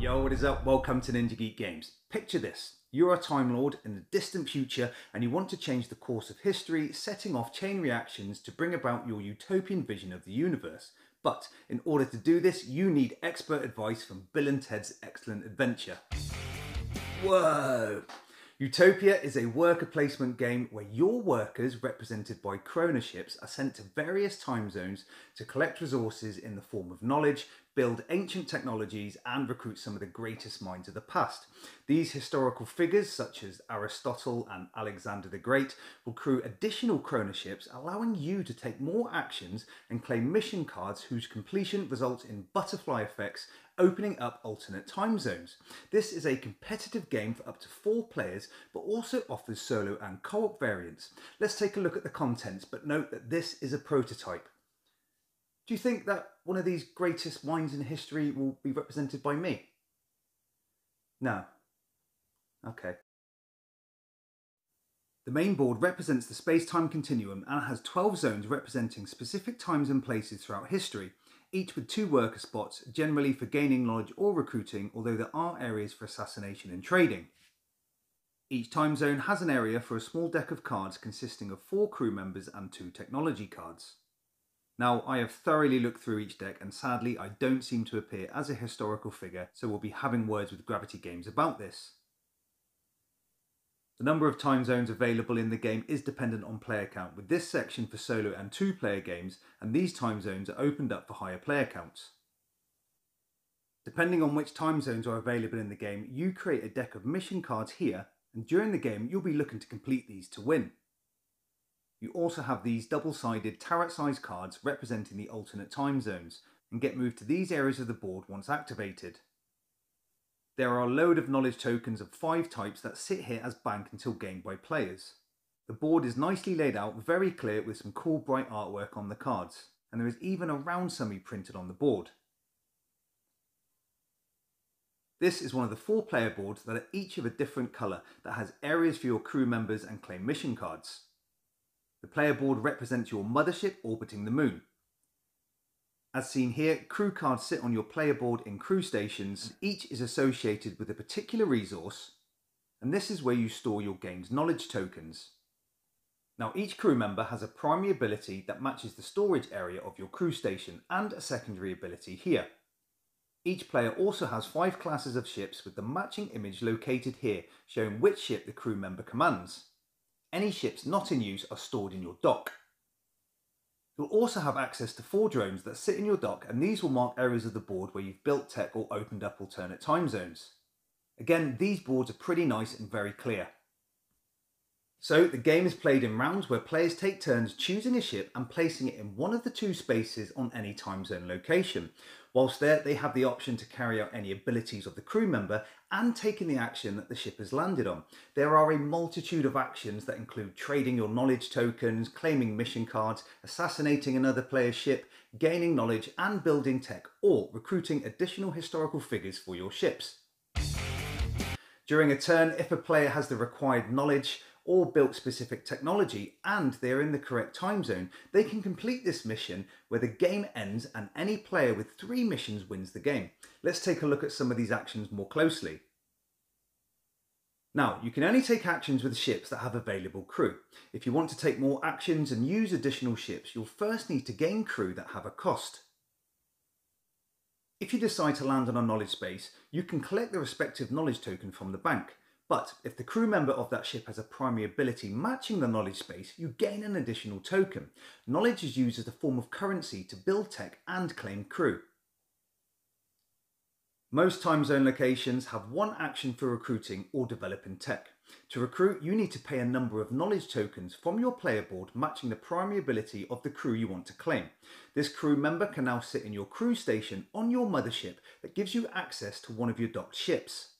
Yo, what is up? Welcome to Ninja Geek Games. Picture this. You're a Time Lord in the distant future and you want to change the course of history, setting off chain reactions to bring about your utopian vision of the universe. But in order to do this, you need expert advice from Bill and Ted's Excellent Adventure. Whoa! Utopia is a worker placement game where your workers, represented by Chronoships, are sent to various time zones to collect resources in the form of knowledge, build ancient technologies, and recruit some of the greatest minds of the past. These historical figures, such as Aristotle and Alexander the Great, will crew additional Chronoships, allowing you to take more actions and claim mission cards whose completion results in butterfly effects, opening up alternate time zones. This is a competitive game for up to 4 players, but also offers solo and co-op variants. Let's take a look at the contents, but note that this is a prototype. Do you think that one of these greatest minds in history will be represented by me? No. Okay. The main board represents the space-time continuum and has 12 zones representing specific times and places throughout history, each with 2 worker spots, generally for gaining knowledge or recruiting, although there are areas for assassination and trading. Each time zone has an area for a small deck of cards consisting of 4 crew members and 2 technology cards. Now, I have thoroughly looked through each deck and sadly I don't seem to appear as a historical figure, so we'll be having words with Gravity Games about this. The number of time zones available in the game is dependent on player count, with this section for solo and 2-player games, and these time zones are opened up for higher player counts. Depending on which time zones are available in the game, you create a deck of mission cards here, and during the game you'll be looking to complete these to win. You also have these double-sided tarot-sized cards representing the alternate time zones, and get moved to these areas of the board once activated. There are a load of knowledge tokens of 5 types that sit here as bank until gained by players. The board is nicely laid out, very clear, with some cool bright artwork on the cards, and there is even a round summy printed on the board. This is one of the 4 player boards that are each of a different colour that has areas for your crew members and claim mission cards. The player board represents your mothership orbiting the moon. As seen here, crew cards sit on your player board in crew stations. Each is associated with a particular resource, and this is where you store your game's knowledge tokens. Now, each crew member has a primary ability that matches the storage area of your crew station and a secondary ability here. Each player also has 5 classes of ships with the matching image located here, showing which ship the crew member commands. Any ships not in use are stored in your dock. You'll also have access to 4 drones that sit in your dock, and these will mark areas of the board where you've built tech or opened up alternate time zones. Again, these boards are pretty nice and very clear. So the game is played in rounds where players take turns choosing a ship and placing it in one of the 2 spaces on any time zone location. Whilst there, they have the option to carry out any abilities of the crew member and taking the action that the ship has landed on. There are a multitude of actions that include trading your knowledge tokens, claiming mission cards, assassinating another player's ship, gaining knowledge and building tech, or recruiting additional historical figures for your ships. During a turn, if a player has the required knowledge or built specific technology and they're in the correct time zone, they can complete this mission where the game ends and any player with 3 missions wins the game. Let's take a look at some of these actions more closely. Now, you can only take actions with ships that have available crew. If you want to take more actions and use additional ships, you'll first need to gain crew that have a cost. If you decide to land on a knowledge space, you can collect the respective knowledge token from the bank. But if the crew member of that ship has a primary ability matching the knowledge space, you gain an additional token. Knowledge is used as a form of currency to build tech and claim crew. Most time zone locations have 1 action for recruiting or developing tech. To recruit, you need to pay a number of knowledge tokens from your player board matching the primary ability of the crew you want to claim. This crew member can now sit in your crew station on your mothership that gives you access to one of your docked ships.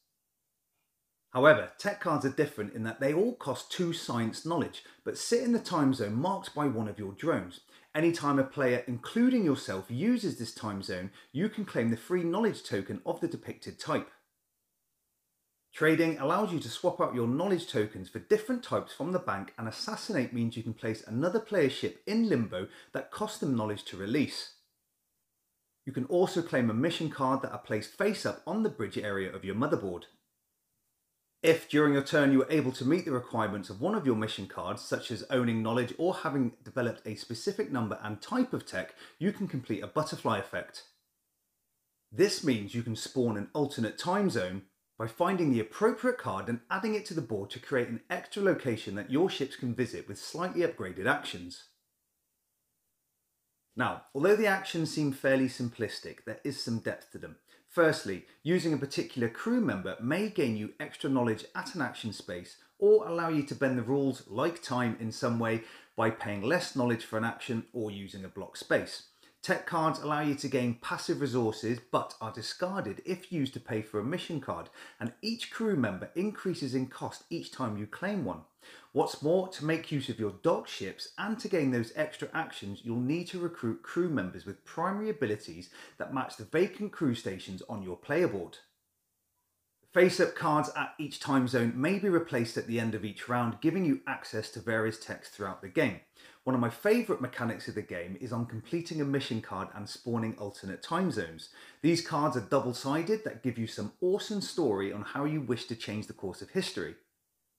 However, tech cards are different in that they all cost 2 science knowledge, but sit in the time zone marked by one of your drones. Anytime a player, including yourself, uses this time zone, you can claim the free knowledge token of the depicted type. Trading allows you to swap out your knowledge tokens for different types from the bank, and assassinate means you can place another player's ship in limbo that costs them knowledge to release. You can also claim a mission card that are placed face up on the bridge area of your motherboard. If during your turn you are able to meet the requirements of one of your mission cards, such as owning knowledge or having developed a specific number and type of tech, you can complete a butterfly effect. This means you can spawn an alternate time zone by finding the appropriate card and adding it to the board to create an extra location that your ships can visit with slightly upgraded actions. Now, although the actions seem fairly simplistic, there is some depth to them. Firstly, using a particular crew member may gain you extra knowledge at an action space or allow you to bend the rules like time in some way by paying less knowledge for an action or using a block space. Tech cards allow you to gain passive resources but are discarded if used to pay for a mission card, and each crew member increases in cost each time you claim one. What's more, to make use of your dock ships and to gain those extra actions, you'll need to recruit crew members with primary abilities that match the vacant crew stations on your player board. Face-up cards at each time zone may be replaced at the end of each round, giving you access to various techs throughout the game. One of my favourite mechanics of the game is on completing a mission card and spawning alternate time zones. These cards are double-sided that give you some awesome story on how you wish to change the course of history.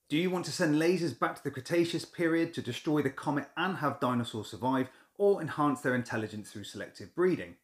Do you want to send lasers back to the Cretaceous period to destroy the comet and have dinosaurs survive, or enhance their intelligence through selective breeding?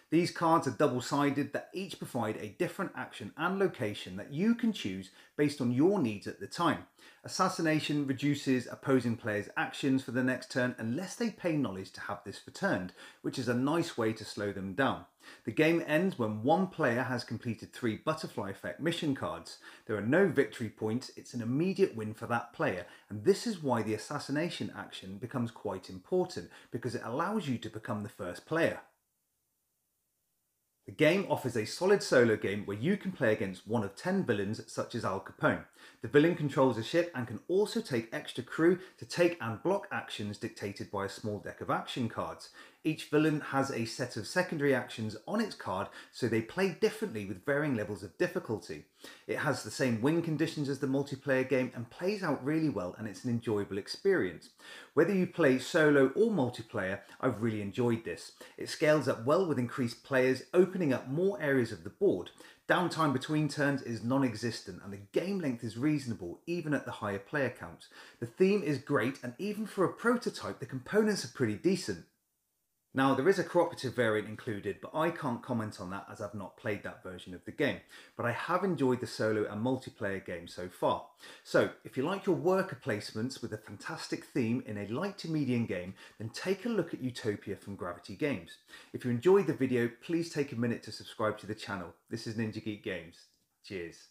These cards are double-sided that each provide a different action and location that you can choose based on your needs at the time. Assassination reduces opposing players' actions for the next turn unless they pay knowledge to have this returned, which is a nice way to slow them down. The game ends when one player has completed 3 butterfly effect mission cards. There are no victory points, it's an immediate win for that player, and this is why the assassination action becomes quite important, because it allows you to become the first player. The game offers a solid solo game where you can play against one of 10 villains such as Al Capone. The villain controls a ship and can also take extra crew to take and block actions dictated by a small deck of action cards. Each villain has a set of secondary actions on its card, so they play differently with varying levels of difficulty. It has the same win conditions as the multiplayer game and plays out really well, and it's an enjoyable experience. Whether you play solo or multiplayer, I've really enjoyed this. It scales up well with increased players, opening up more areas of the board. Downtime between turns is non-existent and the game length is reasonable even at the higher player counts. The theme is great, and even for a prototype the components are pretty decent. Now, there is a cooperative variant included, but I can't comment on that as I've not played that version of the game. But I have enjoyed the solo and multiplayer game so far. So, if you like your worker placements with a fantastic theme in a light to medium game, then take a look at Utopia from Gravity Games. If you enjoyed the video, please take a minute to subscribe to the channel. This is Ninja Geek Games. Cheers.